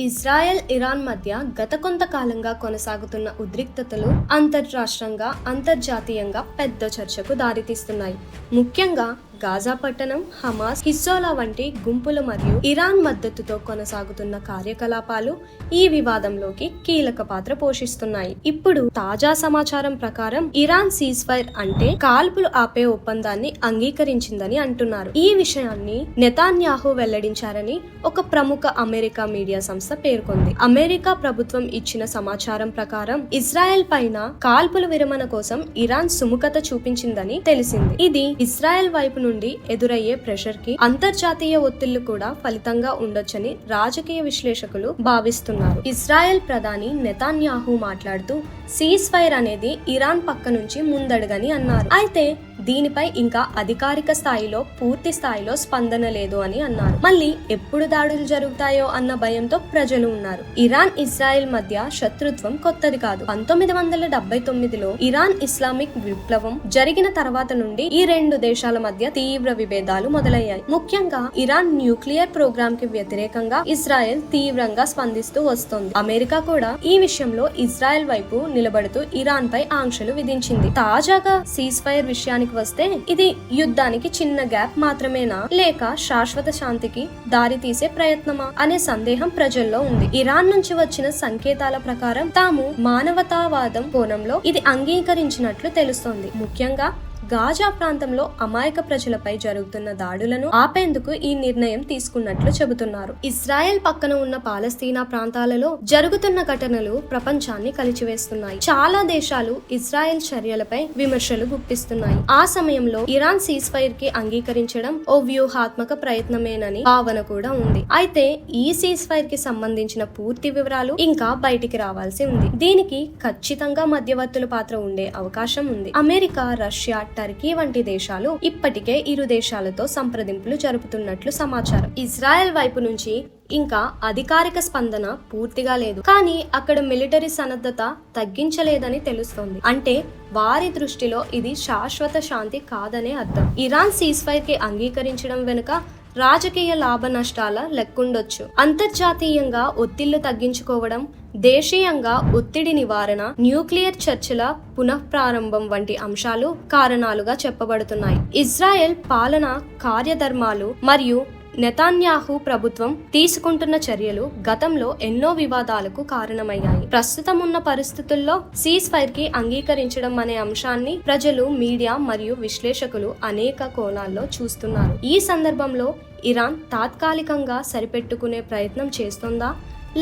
Israel Iran మధ్య గత కొంతకాలంగా కొనసాగుతున్న ఉద్రిక్తతలు అంతర్రాష్ట్రంగా అంతర్జాతీయంగా పెద్ద చర్చకు దారితీస్తున్నాయి. ముఖ్యంగా గాజా పట్టణం, హమాస్, హిజ్బుల్లా వంటి గుంపులు మరియు ఇరాన్ మద్దతుతో కొనసాగుతున్న కార్యకలాపాలు ఈ వివాదంలోకి కీలక పాత్ర పోషిస్తున్నాయి. ఇప్పుడు తాజా సమాచారం ప్రకారం ఇరాన్ సీజ్ఫైర్ అంటే కాల్పులు ఆపే ఒప్పందాన్ని అంగీకరించిందని అంటున్నారు. ఈ విషయాన్ని నెతాన్యాహు వెల్లడించారని ఒక ప్రముఖ అమెరికా మీడియా సంస్థ పేర్కొంది. అమెరికా ప్రభుత్వం ఇచ్చిన సమాచారం ప్రకారం ఇజ్రాయెల్ పైన కాల్పుల విరమణ కోసం ఇరాన్ సుముఖత చూపించిందని తెలిసింది. ఇది ఇజ్రాయెల్ వైపు నుండి ఎదురయ్యే ప్రెషర్ కి అంతర్జాతీయ ఒత్తిళ్లు కూడా ఫలితంగా ఉండొచ్చని రాజకీయ విశ్లేషకులు భావిస్తున్నారు. ఇజ్రాయెల్ ప్రధాని నెతాన్యాహు మాట్లాడుతూ సీజ్ ఫైర్ అనేది ఇరాన్ పక్క నుంచి ముందడుగని అన్నారు. అయితే దీనిపై ఇంకా అధికారిక స్థాయిలో పూర్తి స్థాయిలో స్పందన లేదు అని అన్నారు. మళ్ళీ ఎప్పుడు దాడులు జరుగుతాయో అన్న భయంతో ప్రజలు ఉన్నారు. ఇరాన్ ఇజ్రాయెల్ మధ్య శత్రుత్వం కొత్తది కాదు. 1979లో ఇరాన్ ఇస్లామిక్ విప్లవం జరిగిన తర్వాత నుండి ఈ రెండు దేశాల మధ్య తీవ్ర విభేదాలు మొదలయ్యాయి. ముఖ్యంగా ఇరాన్ న్యూక్లియర్ ప్రోగ్రామ్ కి వ్యతిరేకంగా ఇజ్రాయెల్ తీవ్రంగా స్పందిస్తూ వస్తోంది. అమెరికా కూడా ఈ విషయంలో ఇజ్రాయెల్ వైపు నిలబడుతూ ఇరాన్ పై ఆంక్షలు విధించింది. తాజాగా సీజ్ ఫైర్ విషయానికి వస్తే ఇది యుద్ధానికి చిన్న గ్యాప్ మాత్రమేనా, లేక శాశ్వత శాంతికి దారి తీసే ప్రయత్నమా అనే సందేహం ప్రజల్లో ఉంది. ఇరాన్ నుంచి వచ్చిన సంకేతాల ప్రకారం తాము మానవతావాదం కోణంలో ఇది అంగీకరించినట్లు తెలుస్తోంది. ముఖ్యంగా గాజా ప్రాంతంలో అమాయక ప్రజలపై జరుగుతున్న దాడులను ఆపేందుకు ఈ నిర్ణయం తీసుకున్నట్లు చెబుతున్నారు. ఇజ్రాయెల్ పక్కన ఉన్న పాలస్తీనా ప్రాంతాలలో జరుగుతున్న ఘటనలు ప్రపంచాన్ని కలిచివేస్తున్నాయి. చాలా దేశాలు ఇజ్రాయెల్ చర్యలపై విమర్శలు గుప్పిస్తున్నాయి. ఆ సమయంలో ఇరాన్ సీజ్ ఫైర్ కి అంగీకరించడం ఓ వ్యూహాత్మక ప్రయత్నమేనని భావన కూడా ఉంది. అయితే ఈ సీజ్ ఫైర్ కి సంబంధించిన పూర్తి వివరాలు ఇంకా బయటికి రావాల్సి ఉంది. దీనికి ఖచ్చితంగా మధ్యవర్తుల పాత్ర ఉండే అవకాశం ఉంది. అమెరికా, రష్యా, టర్కీ వంటి దేశాలు ఇప్పటికే ఇరు దేశాలతో సంప్రదింపులు జరుపుతున్నట్లు సమాచారం. ఇజ్రాయెల్ వైపు నుంచి ఇంకా అధికారిక స్పందన పూర్తిగా లేదు. కానీ అక్కడ మిలిటరీ సన్నద్ధత తగ్గించలేదని తెలుస్తోంది. అంటే వారి దృష్టిలో ఇది శాశ్వత శాంతి కాదనే అర్థం. ఇరాన్ సీజ్ ఫైర్ కి అంగీకరించడం వెనుక రాజకీయ లాభ నష్టాల లెక్కుండొచ్చు. అంతర్జాతీయంగా ఒత్తిళ్లు తగ్గించుకోవడం, దేశీయంగా ఒత్తిడి నివారణ, న్యూక్లియర్ చర్చల పునఃప్రారంభం వంటి అంశాలు కారణాలుగా చెప్పబడుతున్నాయి. ఇజ్రాయెల్ పాలన కార్యధర్మాలు మరియు నెతాన్యాహు ప్రభుత్వం తీసుకుంటున్న చర్యలు గతంలో ఎన్నో వివాదాలకు కారణమయ్యాయి. ప్రస్తుతం ఉన్న పరిస్థితుల్లో సీజ్ ఫైర్ కి అంగీకరించడం అనే అంశాన్ని ప్రజలు, మీడియా మరియు విశ్లేషకులు అనేక కోణాల్లో చూస్తున్నారు. ఈ సందర్భంలో ఇరాన్ తాత్కాలికంగా సరిపెట్టుకునే ప్రయత్నం చేస్తోందా,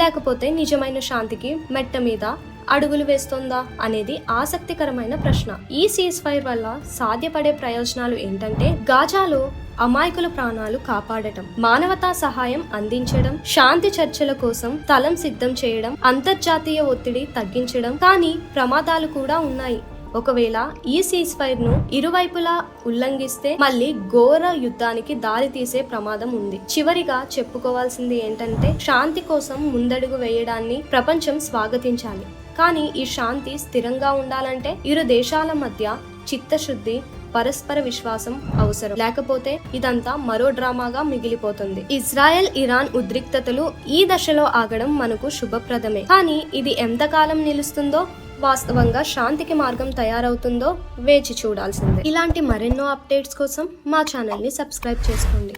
లేకపోతే నిజమైన శాంతికి మెట్ట మీద అడుగులు వేస్తోందా అనేది ఆసక్తికరమైన ప్రశ్న. ఈ సీజ్ ఫైర్ వల్ల సాధ్యపడే ప్రయోజనాలు ఏంటంటే గాజాలో అమాయకుల ప్రాణాలు కాపాడటం, మానవతా సహాయం అందించడం, శాంతి చర్చల కోసం స్థలం సిద్ధం చేయడం, అంతర్జాతీయ ఒత్తిడి తగ్గించడం. కానీ ప్రమాదాలు కూడా ఉన్నాయి. ఒకవేళ ఈ సీజ్ ఫైర్ ను ఇరువైపులా ఉల్లంఘిస్తే మళ్ళీ ఘోర యుద్ధానికి దారి తీసే ప్రమాదం ఉంది. చివరిగా చెప్పుకోవాల్సింది ఏంటంటే శాంతి కోసం ముందడుగు వేయడాన్ని ప్రపంచం స్వాగతించాలి. కానీ ఈ శాంతి స్థిరంగా ఉండాలంటే ఇరు దేశాల మధ్య చిత్తశుద్ధి, పరస్పర విశ్వాసం అవసరం. లేకపోతే ఇదంతా మరో డ్రామాగా మిగిలిపోతుంది. ఇజ్రాయెల్ ఇరాన్ ఉద్రిక్తతలు ఈ దశలో ఆగడం మనకు శుభప్రదమే. కానీ ఇది ఎంతకాలం నిలుస్తుందో, వాస్తవంగా శాంతికి మార్గం తయారవుతుందో వేచి చూడాల్సిందే. ఇలాంటి మరెన్నో అప్డేట్స్ కోసం మా ఛానల్ ని సబ్స్క్రైబ్ చేసుకోండి.